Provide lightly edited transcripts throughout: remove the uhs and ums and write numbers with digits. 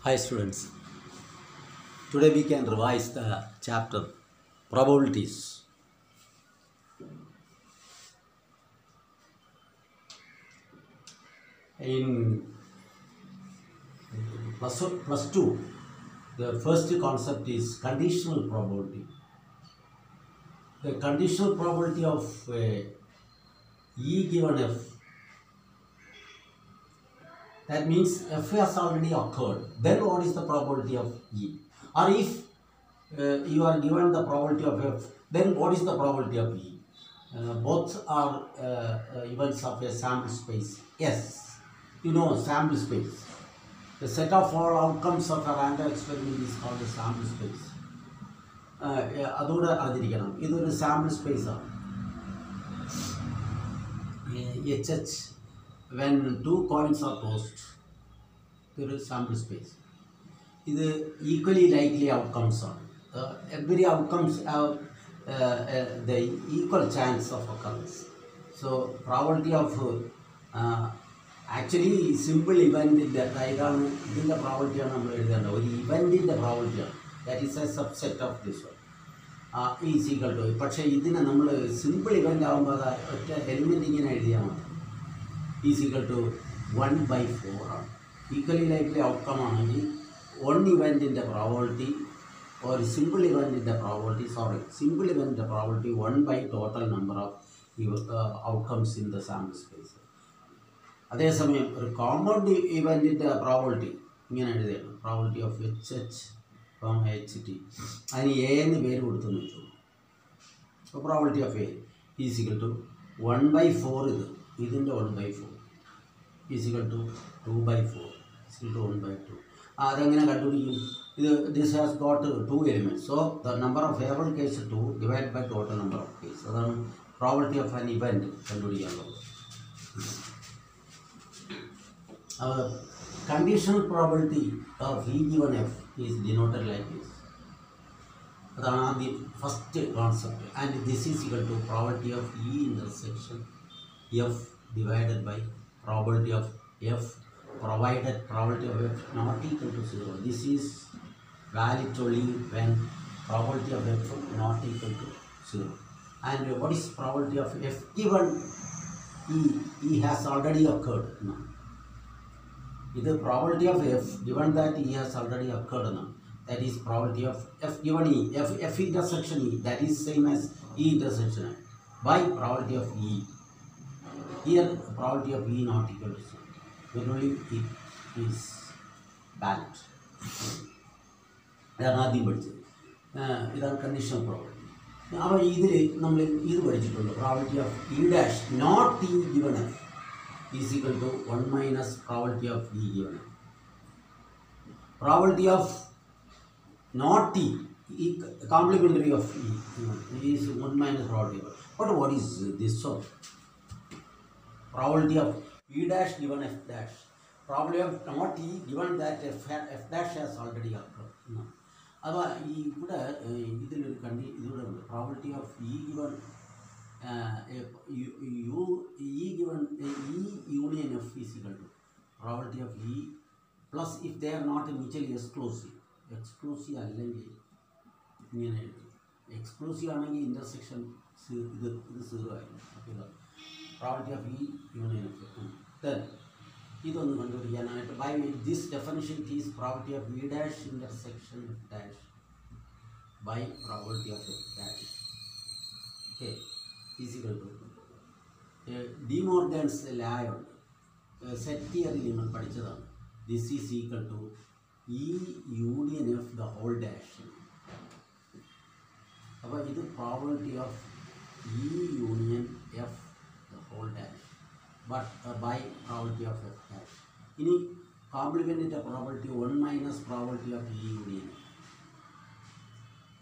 Hi students, today we can revise the chapter probabilities. In plus 2, the first concept is conditional probability. The conditional probability of E given F, that means F has already occurred. Then what is the probability of E? Or if you are given the probability of F, then what is the probability of E? Both are events of a sample space. Yes, you know sample space. The set of all outcomes of a random experiment is called a sample space. അതോടെ അറിഞ്ഞിരിക്കണം, ഇതൊരു sample space ആണ്. HH, when two coins are tossed, ഇതൊരു sample space. ഇത് equally likely outcomes ആണ്. Every outcomes have the equal chance of occurrence. So probability of actually simple event ഇതാണ് ഇതിൻ്റെ പ്രോബിലിറ്റിയാണ് നമ്മൾ എഴുതേണ്ടത്. ഒരു ഇവൻറ്റിൻ്റെ പ്രോബിലിറ്റിയാണ്. That is a subset of this one is equal to. പക്ഷേ ഇതിനെ നമ്മൾ സിമ്പിൾ ഇവൻ്റ് ആകുമ്പോൾ അത് ഒറ്റ എലിമെൻ്റ് ഇങ്ങനെ എഴുതിയാൽ മതി. ഈസ് ഈക്വൽ ടു 1/4 ആണ്. ഈക്വലി ലൈക്ലി ഔട്ട്കം ആണെങ്കിൽ വൺ ഇവൻറ്റിൻ്റെ പ്രോബിലിറ്റി ഒരു സിമ്പിൾ ഇവൻറ്റിൻ്റെ പ്രോബിലിറ്റി സിമ്പിൾ ഇവൻറ്റിൻ്റെ probability 1 total number of outcomes in the sample space. അതേസമയം ഒരു കോമ്പൗണ്ട് ഇവൻറ്റിൻ്റെ പ്രോബിലിറ്റി ഇങ്ങനെ എഴുതിയാണ്. Probability of HH from HT, അതിന് എ എന്ന് പേര് കൊടുത്തെന്ന് വെച്ചു. അപ്പോൾ probability of A is equal to 1/4. ഇതിൻ്റെ 1/4 is equal to 2/4 is equal to 1/2. അതെങ്ങനെ കണ്ടുപിടിക്കും? This has got 2 elements. So the number of favourable case 2 divide by total number of case. അതാണ് പ്രോബിലിറ്റി ഓഫ് ആൻ ഇവൻറ്റ് കണ്ടുപിടിക്കാനുള്ളത്. Conditional probability of E given F is denoted like this. That's the first concept, and this is equal to probability of E intersection F divided by probability of F provided probability of F not equal to 0. This is valid only when probability of F not equal to 0. And what is probability of F given E? E has already occurred now. The probability of F given that E has already occurred now. That is probability of F given E. F intersection E, that is same as E intersection I by probability of E. Here probability of E not equal to 0. Generally it is valid. ഇതാണ് ആദ്യം പഠിച്ചത്. ഇതാണ് conditional probability. അപ്പോൾ ഇതിൽ നമ്മൾ ഇത് പഠിച്ചിട്ടുണ്ട്. Probability of E dash not E given F is equal to 1 minus probability of E given F. Probability of not E, complementary of E is 1 minus probability of F. But what is this one? Probability of E dash given F dash. Probability of not E given that F dash has already occurred. അപ്പോൾ ഇവിടെ ഇതിലൊരു ഇതിലൂടെ ഉണ്ട്. Probability of E given E given E union F is equal to probability of E plus if they are not mutually exclusive. Exclusive അല്ലെങ്കിൽ ഇങ്ങനെ എഴുതി. Exclusive ആണെങ്കിൽ intersection ഇത് 0 ആയിരുന്നു. അപ്പോൾ probability of E union F. Then ഇതൊന്ന് കണ്ടുപിടിക്കാനായിട്ട് by this definition it is probability of E dash intersection F dash by probability of F dash. Okay, is equal to De Morgan's law ഉണ്ട്. Set theory നിങ്ങൾ പഠിച്ചതാണ്. This is equal to E union F the whole dash. അപ്പോൾ ഇത് probability of E union F the whole dash but by probability of F dash. ഇനി കോംപ്ലിമെൻറ്റിൻ്റെ probability 1 minus probability of E union F.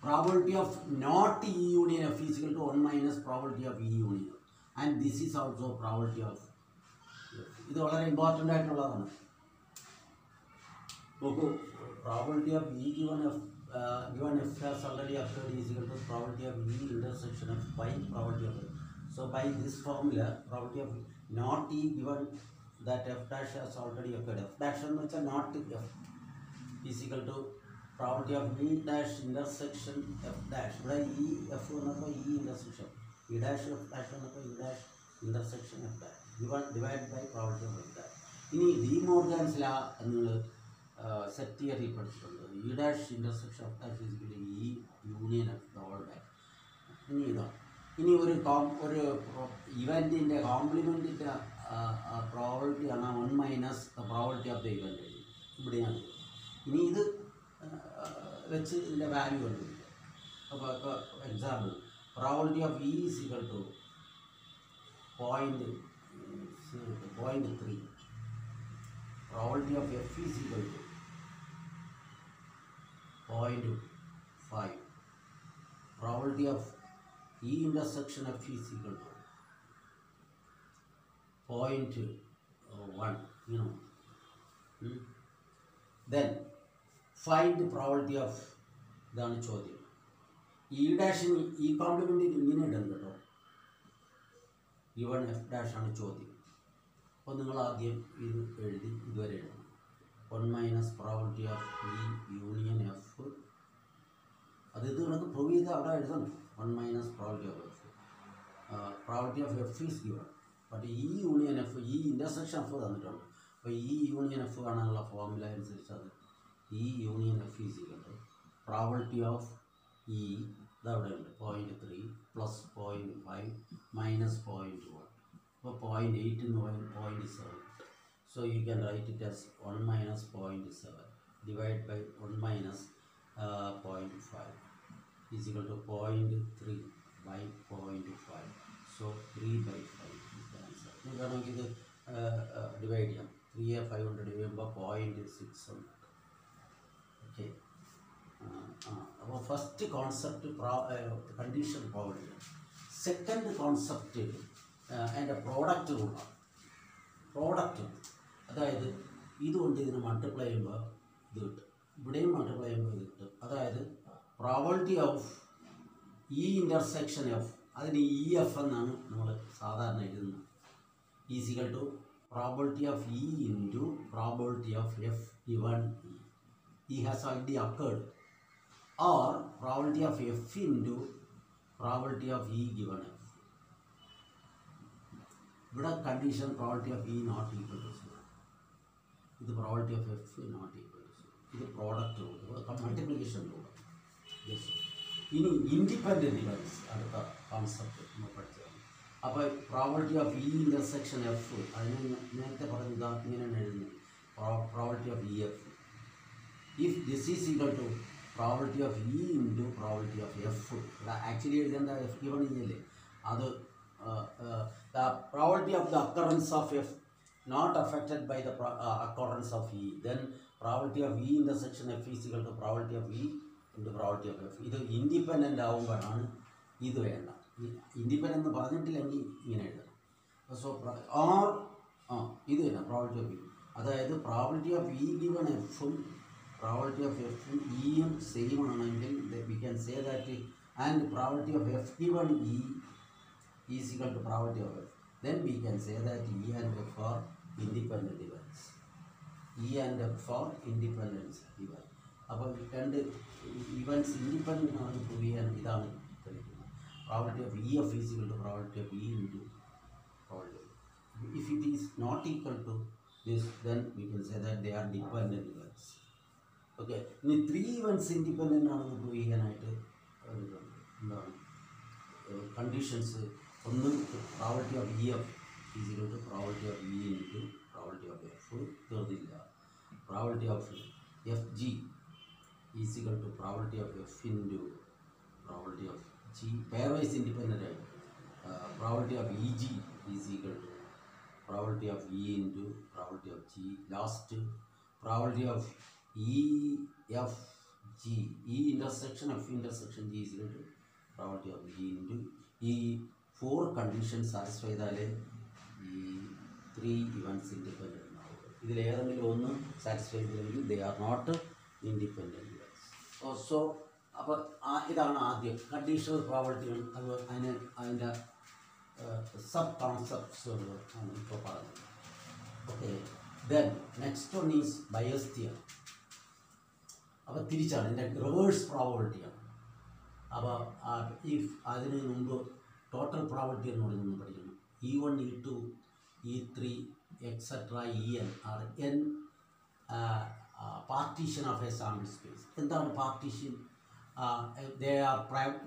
Probability of not E union F is equal to 1 minus probability of E union F. And this is also probability of F. ഇത് വളരെ important ആയിട്ടുള്ളതാണ്. നോക്കൂ, probability of E given F has already occurred is equal to probability of E intersection F by probability of F. So by this formula, probability of not E given that F dash has already occurred. F dash എന്ന് വെച്ചാൽ not F. Is equal to probability of E dash intersection F dash. ഇവിടെ E F വന്നപ്പോൾ E intersection, E dash F dash വന്നപ്പോൾ E dash intersection F dash divide by probability of F dash. ഇനി De Morgan's law നിങ്ങൾ set theory പഠിച്ചിട്ടുണ്ട്. E dash intersection F dash is equal to E union F the whole dash. ഇനി ഇതാണ്, ഇനി ഒരു ഇവൻറ്റിൻ്റെ കോംപ്ലിമെൻറ്റിൻ്റെ പ്രോബിലിറ്റി ആണ് 1 minus the probability of the event. ഇവിടെയാണ്. ഇനി ഇത് വെച്ച് ഇതിൻ്റെ വാല്യൂ കണ്ടുപിടിക്കുക. അപ്പോൾ example probability of E is equal to 0.3, probability of F is equal to 0.5, probability of E intersection F is equal to 0.1, you know. Then find the probability of ഇതാണ് ചോദ്യം. E ഡാഷിന് ഈ കോംപ്ലിമെൻറ്റിന് ഇങ്ങനെ ഇടും കേട്ടോ. ഇവൺ എഫ് ഡാഷ് ആണ് ചോദ്യം. അപ്പോൾ നിങ്ങൾ ആദ്യം ഇത് എഴുതി ഇതുവരെ എഴുതണം. 1 minus probability of E union F. അത് ഇത് നിങ്ങൾക്ക് പ്രൂവ് ചെയ്ത് അവിടെ എഴുതണം. 1 minus probability of F. Probability of F is given. But E union F, E intersection F തന്നിട്ടുണ്ട്. അപ്പോൾ ഇ യൂണിയൻ എഫ് കാണാനുള്ള ഫോർമുല അനുസരിച്ച് അത് E union F is equal to probability of E ഇതവിടെ ഉണ്ട് 0.3 പ്ലസ് 0.5 മൈനസ് 0.1. അപ്പോൾ 0.8 എന്ന് പറയുന്നത് 0.7. So you can write it as 1 minus 0.7 divide by 1 minus 0.5 is equal to 0.3 by 0.5. So 3/5 is the answer. നിങ്ങൾക്ക് വേണമെങ്കിൽ ഇത് ഡിവൈഡ് ചെയ്യാം. 3 5 കൊണ്ട് ഡിവൈഡ് ചെയ്യുമ്പോൾ 0.6 ഉണ്ട്. ഓക്കെ. അപ്പോൾ first concept condition probability. Second concept അതിൻ്റെ പ്രോഡക്റ്റ് റൂളാണ്. പ്രോഡക്റ്റ്, അതായത് ഇതുകൊണ്ട് ഇതിന് മൾട്ടിപ്ലൈ ചെയ്യുമ്പോൾ ഇത് കിട്ടും, ഇവിടെയും മൾട്ടിപ്ലൈ ചെയ്യുമ്പോൾ ഇത് കിട്ടും. അതായത് probability of E intersection F, അതിന് ഇ എഫ് എന്നാണ് നമ്മൾ സാധാരണ എഴുതുന്നത്. Is equal to probability of E into probability of F given E has already occurred, or probability of F into probability of E given F. ഇവിടെ condition probability of E not equal to 0. ഇത് probability of F not equal to 0. ഇത് product rule, multiplication rule. ഇനി independent device അടുത്ത concept നമ്മൾ പഠിച്ചതാണ്. അപ്പോൾ probability of E intersection F, അതിന് നേരത്തെ പറഞ്ഞ ഇതാ ഇങ്ങനെയാണ് എഴുതുന്നത്. Probability of E F if this is equal to probability of E into probability of F. Actually എഴുതേണ്ട F given ഇല്ലേ, അത് the probability of the occurrence of F not affected by the occurrence of E, then probability of E intersection F is equal to probability of E into probability of F. ഇത് independent ആകുമ്പോഴാണ് ഇത് വേണ്ട. Independent എന്ന് പറഞ്ഞിട്ടില്ലെങ്കിൽ ഇങ്ങനെ എഴുതണം. So or ഇത് തന്നെ probability of E, അതായത് പ്രോബിലിറ്റി ഓഫ് ഇ ഗിവൺ എഫും probability of F E and same ആണെങ്കിൽ we can say that and probability of F given E is equal to probability of F. Then we can say that E and F are independent events. E and F are independent events. അപ്പോൾ രണ്ട് events independent ആണെന്ന് prove ചെയ്യാൻ ഇതാണ് തെളിയിക്കുന്നത്. Probability of E F is equal to probability of E into probability. If it is not equal to this, then we can say that they are dependent events. Okay. ഇനി 3 events independent ആണെന്ന് prove ചെയ്യാനായിട്ട് എന്താണ് conditions. ഒന്ന് probability of E F is equal to probability of E into probability of F. തീർന്നില്ല. Probability of F G is equal to probability of F into probability of G. Pairwise independent ആയിട്ട് probability of E G is equal to probability of E into probability of G. Last probability of E F G, E intersection F intersection G is equal to probability of G into E. 4 conditions satisfy the 3 events independent. ഇതിൽ ഏതെങ്കിലും ഒന്ന് satisfy ചെയ്തെങ്കിൽ they are not independent events. So അപ്പോൾ ഇതാണ് ആദ്യം conditional probability. അത് അതിൻ്റെ sub കോൺസെപ്റ്റ്സുകൾ ആണ് ഇപ്പോൾ പറഞ്ഞത്. Okay. Then next one is Bayes theorem. അപ്പോൾ തിരിച്ചാണ് ഇതിൻ്റെ റിവേഴ്സ് പ്രോബബിലിറ്റിയാണ്. അപ്പോൾ ഇഫ് അതിന് മുമ്പ് ടോട്ടൽ പ്രോബബിലിറ്റി എന്ന് പറഞ്ഞൊന്ന് പഠിക്കണം. E1, E2, E3, etc. En are n partition of a sample space. എന്താണ് partition? They are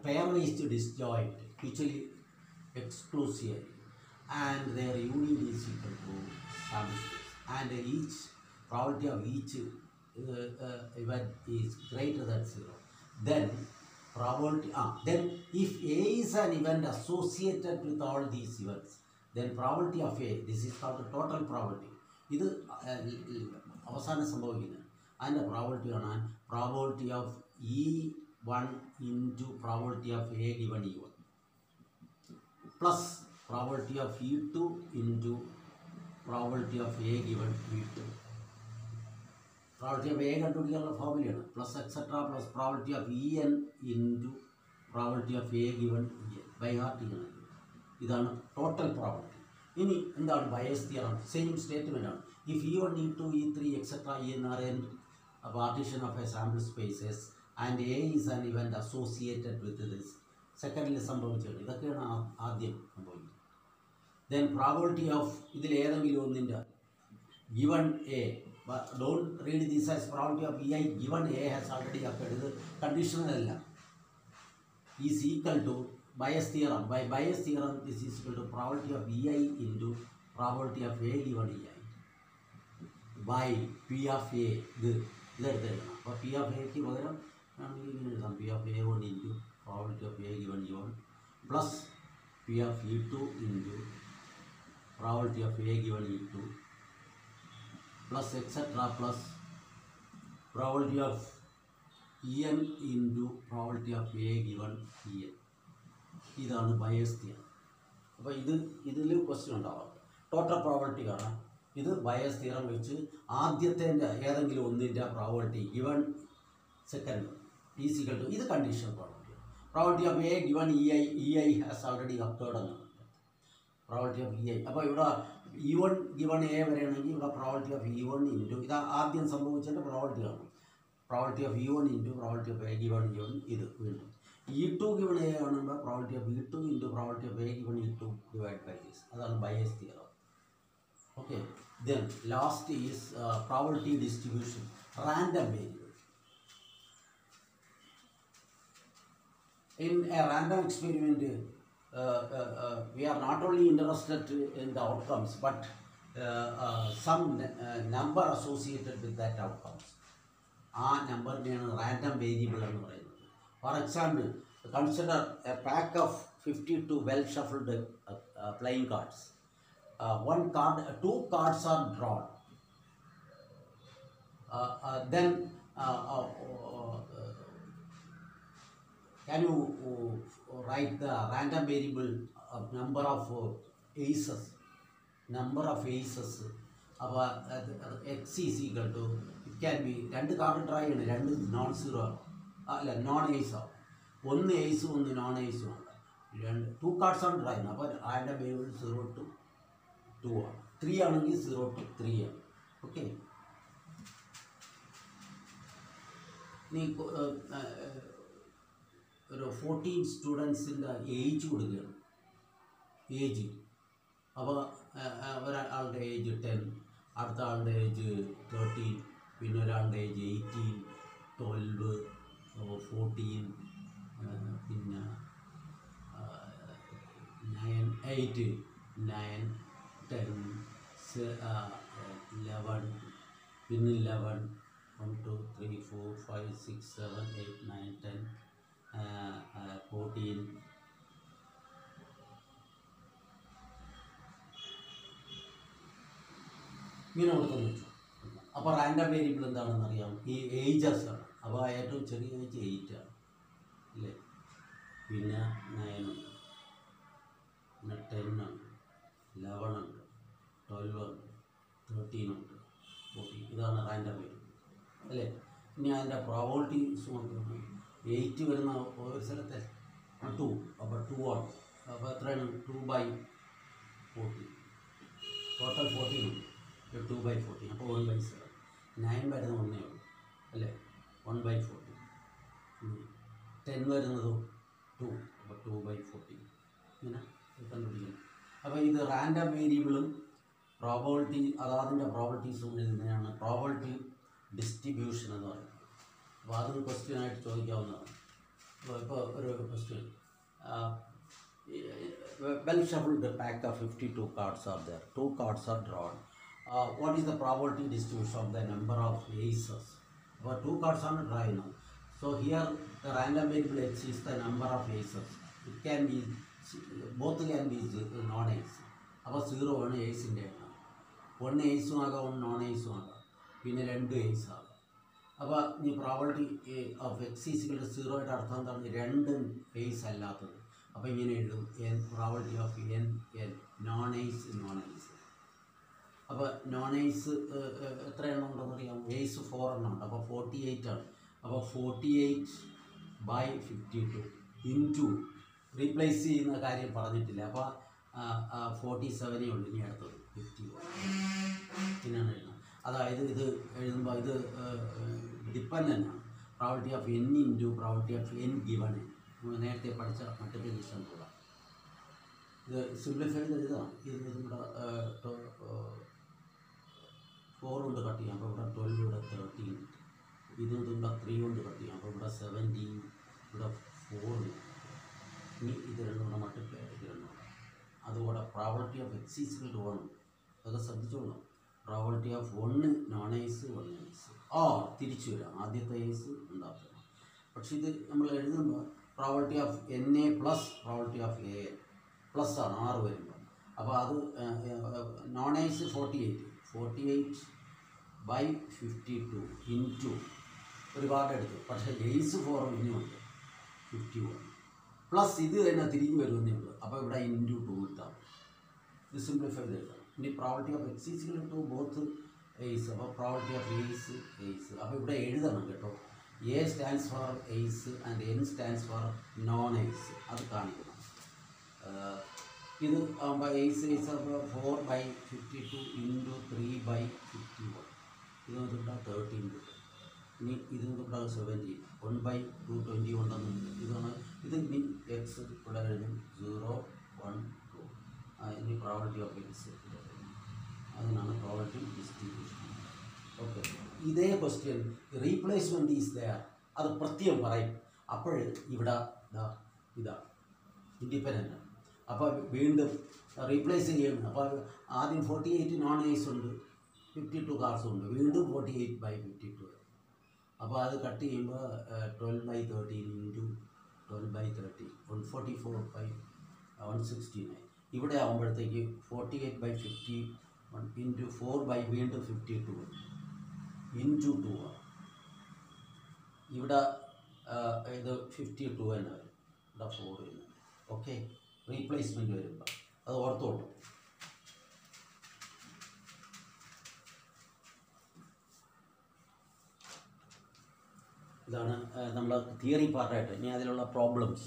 pairwise disjoint, mutually exclusive, and their union is equal to sample space, and each probability of each event is greater than 0. Then probability then if A is an event associated with all these events, then probability of A, this is called the total probability. ഇത് അവസാനം സംഭവിക്കുന്നത് അതിൻ്റെ probability ആണ് probability of E1 into probability of A given E1 plus probability of E2 into probability of A given E2. Probability of A കണ്ടുപിടിക്കാനുള്ള ഫോർമുലയാണ് plus etcetera plus probability of En into probability of A given En by heart ചെയ്യണം. ഇതാണ് total probability. ഇനി എന്താണ് Bayes theorem? Same statement ആണ്. If E1, E2, E3, etc. En are n partition of a sample spaces and A is an event associated with this. സെക്കൻഡിൽ സംഭവിച്ചത് ഇതൊക്കെയാണ് ആദ്യം സംഭവിക്കുന്നത്. ദെൻ പ്രോബബിലിറ്റി ഓഫ് ഇതിലേതെങ്കിലും ഒന്നിൻ്റെ given A, but don't read this as probability of EI given A has already occurred. ഇത് conditional അല്ല. is equal to bias theorem. By bias theorem, this is equal to probability of EI into probability of A given EI by P of A. ഇതെടുത്തേക്കണം. അപ്പോൾ P of Aക്ക് പകരം ഇങ്ങനെ എഴുതാം. P of A1 into probability of A given E1 plus P of E2 into probability of A given E2 plus etc. plus probability of En into probability of A given En. ഇതാണ് bias theorem. അപ്പോൾ ഇതിൽ question ഉണ്ടാവാം. Total probability കാണാം. ഇത് bias theorem വെച്ച് ആദ്യത്തെ ഏതെങ്കിലും ഒന്നിൻ്റെ probability given second is equal to ഇത് condition probability. Probability of A given EI has already occurred എന്നാണ് പ്രോബബിലിറ്റി ഓഫ് EI. അപ്പോൾ ഇവിടെ E1 ഗിവൺ എ വരെയാണെങ്കിൽ ഇവിടെ പ്രോബബിലിറ്റി ഓഫ് E1 ഇൻറ്റു ഇത് ആദ്യം സംഭവിച്ചതിൻ്റെ പ്രോബബിലിറ്റി കാണും. Probability of E1 into probability of A given E1 ഇത് വീണ്ടും E2 given A ആണെങ്കിൽ probability of E2 into probability of A given E2 divide by this. അതാണ് Bayes theorem. Okay. Then last is probability distribution random variable. In a random experiment, we are not only interested in the outcomes, but some number associated with that outcomes. ആ നമ്പറിനെയാണ് random variable എന്ന് പറയുന്നത്. For example, consider a pack of 52 well-shuffled playing cards. Two cards are drawn. Then can you write the random variable of number of aces? Number of aces. അപ്പോൾ X is equal to it can be രണ്ട് card try ചെയ്യണം. രണ്ട് non zero ആണ് അല്ല non ace ആവും. ഒന്ന് ഏസും ഒന്ന് non ഏസും ആണ്. ടു കാർഡ്സ് ആണ് ട്രൈ ചെയ്യുന്നത്. അപ്പോൾ റാൻഡം വേരിയബിൾ 0 to 2 ആണ്. 3 ആണെങ്കിൽ 0 to 3 ആണ്. ഓക്കെ. നീ ഒരു 14 സ്റ്റുഡൻസിൻ്റെ ഏജ് കൊടുക്കുകയാണ്. ഏജ് അപ്പോൾ ഒരാളുടെ ഏജ് 10, അടുത്ത ആളുടെ ഏജ് 13, പിന്നെ ഒരാളുടെ ഏജ് 18, 12, 14, പിന്നെ 9, 8, 9, 10, 11, പിന്നെ 11, 1, 2, 3, 4, 5, 6, 7, 8, 9, 10, 14. ഇങ്ങനെ കൊടുത്തെന്ന് വെച്ചു. അപ്പോൾ റാൻഡം വേരിയബിൾ എന്താണെന്ന് അറിയാം. ഈ ഏജസ് ആണ്. അപ്പോൾ ഏറ്റവും ചെറിയ ഏജ് 8 ആണ് അല്ലേ. പിന്നെ 9 ഉണ്ട്, പിന്നെ 10 ഉണ്ട്, 11 ഉണ്ട്, 12 ഉണ്ട്, 13 ഉണ്ട്, 14. ഇതാണ് റാൻഡം വേരിയബിൾ അല്ലേ. ഇനി അതിൻ്റെ പ്രോബബിലിറ്റീസ് നോക്കുന്നത് 8 വരുന്ന ഒരു സ്ഥലത്തെ 2, അപ്പോൾ 2 ആണ്. അപ്പോൾ എത്രയാണ് 2/14, ടോട്ടൽ 14 ഉണ്ട്. 2/14 അപ്പോൾ 1/7. 9 വരുന്ന 1 ഉള്ളൂ അല്ലേ. 1/40. 10 വരുന്നത് 2, അപ്പോൾ 2/40 ഇങ്ങനെ കണ്ടുപിടിക്കണം. അപ്പോൾ ഇത് റാൻഡം വേരിയബിളും പ്രോബബിലിറ്റി അതാതിൻ്റെ പ്രോബബിലിറ്റീസും എഴുതുന്നതിനാണ് പ്രോബബിലിറ്റി ഡിസ്ട്രിബ്യൂഷൻ എന്ന് പറയുന്നത്. അപ്പോൾ അതും ക്വസ്റ്റ്യനായിട്ട് ചോദിക്കാവുന്നതാണ്. ഇപ്പോൾ ഒരു question, well shuffled pack of 52 cards are there. 2 cards are drawn. What is the probability distribution of the number of aces? Well, 2 cards are drawn now. So here the random variable x is the number of aces. It can be both can be non-ace. അപ്പോൾ 0 ആണ് ഏസിൻ്റെ എണ്ണം. 1 ഏസും ആകാം 1 non ഏസും ആകാം, പിന്നെ 2 ace ആകാം. അപ്പോൾ ഈ probability of X is equal to 0 ആയിട്ട് അർത്ഥം എന്താണ്? 2 ഏസ് അല്ലാത്തത്. അപ്പോൾ ഇങ്ങനെ എഴുതും probability of N non ace non ace. അപ്പോൾ നോൺ ഏസ് എത്ര എണ്ണം ഉണ്ടെന്ന് അറിയാം? ഏസ് 4 എണ്ണം ഉണ്ട്. അപ്പോൾ 48 ആണ്. അപ്പോൾ 48/52 ഇൻറ്റു റീപ്ലേസ് ചെയ്യുന്ന കാര്യം പറഞ്ഞിട്ടില്ല. അപ്പോൾ 47 ഉള്ളൂ. ഇനി അടുത്തത് 51 പിന്നെയാണ് എഴുതുന്നത്. അതായത് ഇത് എഴുതുമ്പോൾ ഇത് ഡിപ്പെൻഡൻ്റ് ആണ്. Probability of N into probability of N given N. നേരത്തെ പഠിച്ച മൾട്ടിപ്ലിക്കേഷൻ കൂടെ ഇത് സിംപ്ലിഫൈ ചെയ്ത് എഴുതാം. ഇത് ഇവിടെ 4 കൊണ്ട് കട്ട് ചെയ്യാം. അപ്പോൾ ഇവിടെ 12, ഇവിടെ 13. ഇവിടെ 3 കൊണ്ട് കട്ട് ചെയ്യാം. അപ്പോൾ ഇവിടെ 17, ഇവിടെ 4. ഇനി ഇത് രണ്ടും കൂടെ മൾട്ടിപ്ലൈ ഇത് രണ്ടും കൂടെ. അതുകൂടെ probability of X equal to 1 അതൊക്കെ ശ്രദ്ധിച്ചോളൂ. Probability of 1 non ace 1 ace തിരിച്ചു വരാം. ആദ്യത്തെ ഏസ് ഉണ്ടാക്കുക. പക്ഷേ ഇത് നമ്മൾ എഴുതുമ്പോൾ probability of N A plus probability of A plus ആണ് 6 വരുമ്പോൾ. അപ്പോൾ അത് നോൺ ഏസ് 48/52 ഇൻറ്റു ഒരുപാട് എടുത്തു. പക്ഷേ ഏസ് 4 ഇനിയുണ്ട് 51 പ്ലസ് ഇത് തന്നെ തിരിഞ്ഞു വരുമെന്നേ ഉള്ളൂ. അപ്പോൾ ഇവിടെ ഇൻറ്റു 2 ഇട്ടാൽ ഇത് സിംപ്ലിഫൈ ചെയ്തെടുക്കാം. ഇനി probability of X equal to both ace. അപ്പോൾ പ്രോബബിലിറ്റി ഓഫ് ഏസ് അപ്പോൾ ഇവിടെ എഴുതണം കേട്ടോ. A stands for ace and N stands for non ace. അത് കാണിക്കണം. ഇത് ആകുമ്പോൾ ഏസ് 4/52 ഇൻറ്റു 3/51. ഇത് നോക്കിയിട്ട് 13 കിട്ടും. ഇനി ഇത് നോക്കിയിട്ട് 17 1/220 ഉണ്ടെന്നുണ്ട്. ഇതാണ് ഇത്. ഇനി എക്സ് ഇവിടെ എഴുതും 0, 1, 2. ഇനി പ്രോബബിലിറ്റി ഓഫ് എക്സ് അതിനാണ് പ്രോബബിലിറ്റി ഡിസ്ട്രിബ്യൂഷൻ. ഓക്കെ, ഇതേ ക്വസ്റ്റ്യൻ റീപ്ലേസ്മെൻറ്റ് ഈസ് ദയർ അത് പ്രത്യേകം പറയും. അപ്പോൾ ഇവിടെ ഇതാ ഇൻഡിപെൻഡൻ്റ്. അപ്പോൾ വീണ്ടും റീപ്ലേസ് ചെയ്യണം. അപ്പോൾ ആദ്യം 48 നോൺ ഏസ് ഉണ്ട്, 52 കാർഡ്സും ഉണ്ട്. വീണ്ടും 48/52. അപ്പോൾ അത് കട്ട് ചെയ്യുമ്പോൾ 12/13 ഇൻറ്റു 12/30 144/169. ഇവിടെ ആകുമ്പോഴത്തേക്ക് 48/51 ഇൻറ്റു 4 വീണ്ടും 52 ഇൻറ്റു 2 ആണ്. ഇവിടെ ഇത് 52 തന്നെ വരും. ഇവിടെ 4 തന്നെ. ഓക്കെ, റീപ്ലേസ്മെൻറ്റ് വരുമ്പോൾ അത് ഓർത്തോളൂ. ഇതാണ് നമ്മൾ തിയറി പാർട്ടായിട്ട്. ഇനി അതിലുള്ള പ്രോബ്ലംസ്